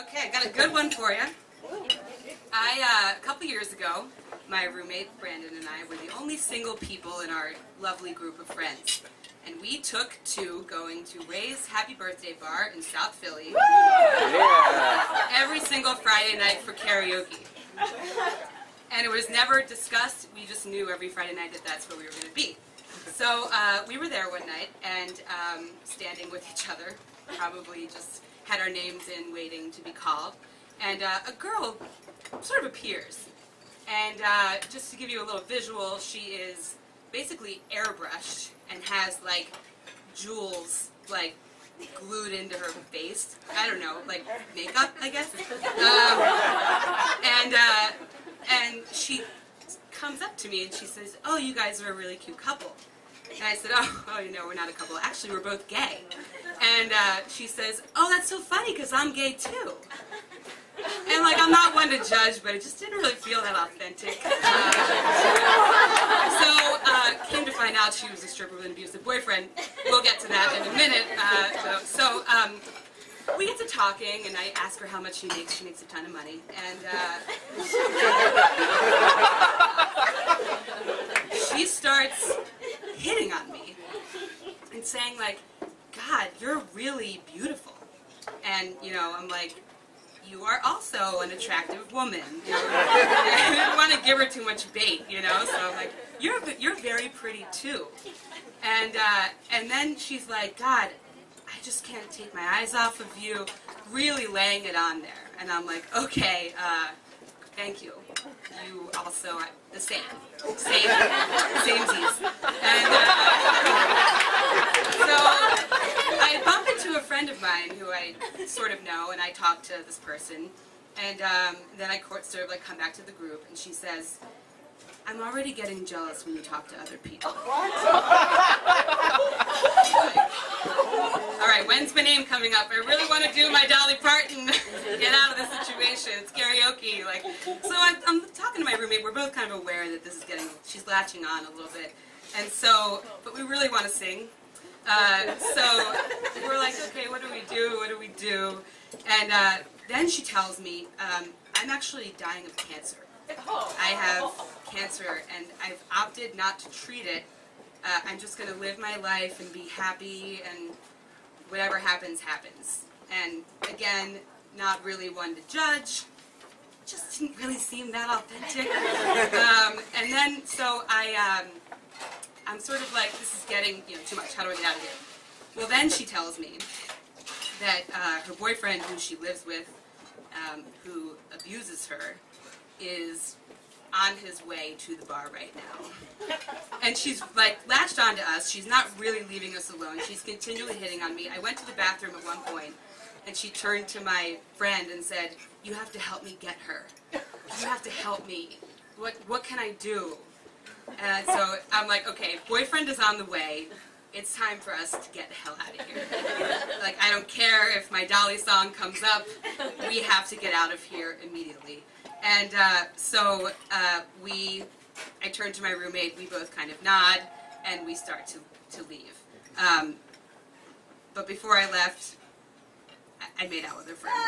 Okay, I got a good one for you. A couple years ago, my roommate Brandon and I were the only single people in our lovely group of friends. And we took to going to Ray's Happy Birthday Bar in South Philly every single Friday night for karaoke. And it was never discussed, we just knew every Friday night that that's where we were going to be. So we were there one night and standing with each other, probably just had our names in waiting to be called. And a girl sort of appears. And just to give you a little visual, she is basically airbrushed and has like jewels like glued into her face. I don't know, like makeup, I guess. And she comes up to me and she says, "Oh, you guys are a really cute couple." And I said, oh, you know, we're not a couple. Actually, we're both gay. And she says, "Oh, that's so funny because I'm gay too." And like, I'm not one to judge, but it just didn't really feel that authentic. So came to find out she was a stripper with an abusive boyfriend. We'll get to that in a minute. So we get to talking, and I ask her how much she makes. She makes a ton of money. And she starts hitting on me and saying like, "God, you're really beautiful." And, you know, I'm like, "You are also an attractive woman." You know? I didn't want to give her too much bait, you know, so I'm like, you're very pretty too. And then she's like, "God, I just can't take my eyes off of you," really laying it on there. And I'm like, "Okay, thank you. You also are the same. Samesies." And so I bump into a friend of mine who I sort of know, and I talk to this person, and then I sort of like come back to the group, and she says, "I'm already getting jealous when you talk to other people." All right, when's my name coming up? I really want to do my Dolly Parton, get out of this situation. It's karaoke. Like, so I'm talking to my roommate. We're both kind of aware that this is she's latching on a little bit, and so, but we really want to sing. So we're like, okay, what do we do? What do we do? And then she tells me, "I'm actually dying of cancer. I have cancer, and I've opted not to treat it. I'm just going to live my life and be happy, and whatever happens, happens." And again, not really one to judge. Just didn't really seem that authentic. And then, so I'm sort of like, this is getting, you know, too much. How do I get out of here? Well, then she tells me that her boyfriend, who she lives with, who abuses her, is on his way to the bar right now. And she's like latched onto us. She's not really leaving us alone. She's continually hitting on me. I went to the bathroom at one point, and she turned to my friend and said, "You have to help me get her. You have to help me. What can I do?" And so I'm like, okay, boyfriend is on the way. It's time for us to get the hell out of here. Like, I don't care if my Dolly song comes up. We have to get out of here immediately. And so I turn to my roommate. We both kind of nod, and we start to leave. But before I left, I made out with her friend.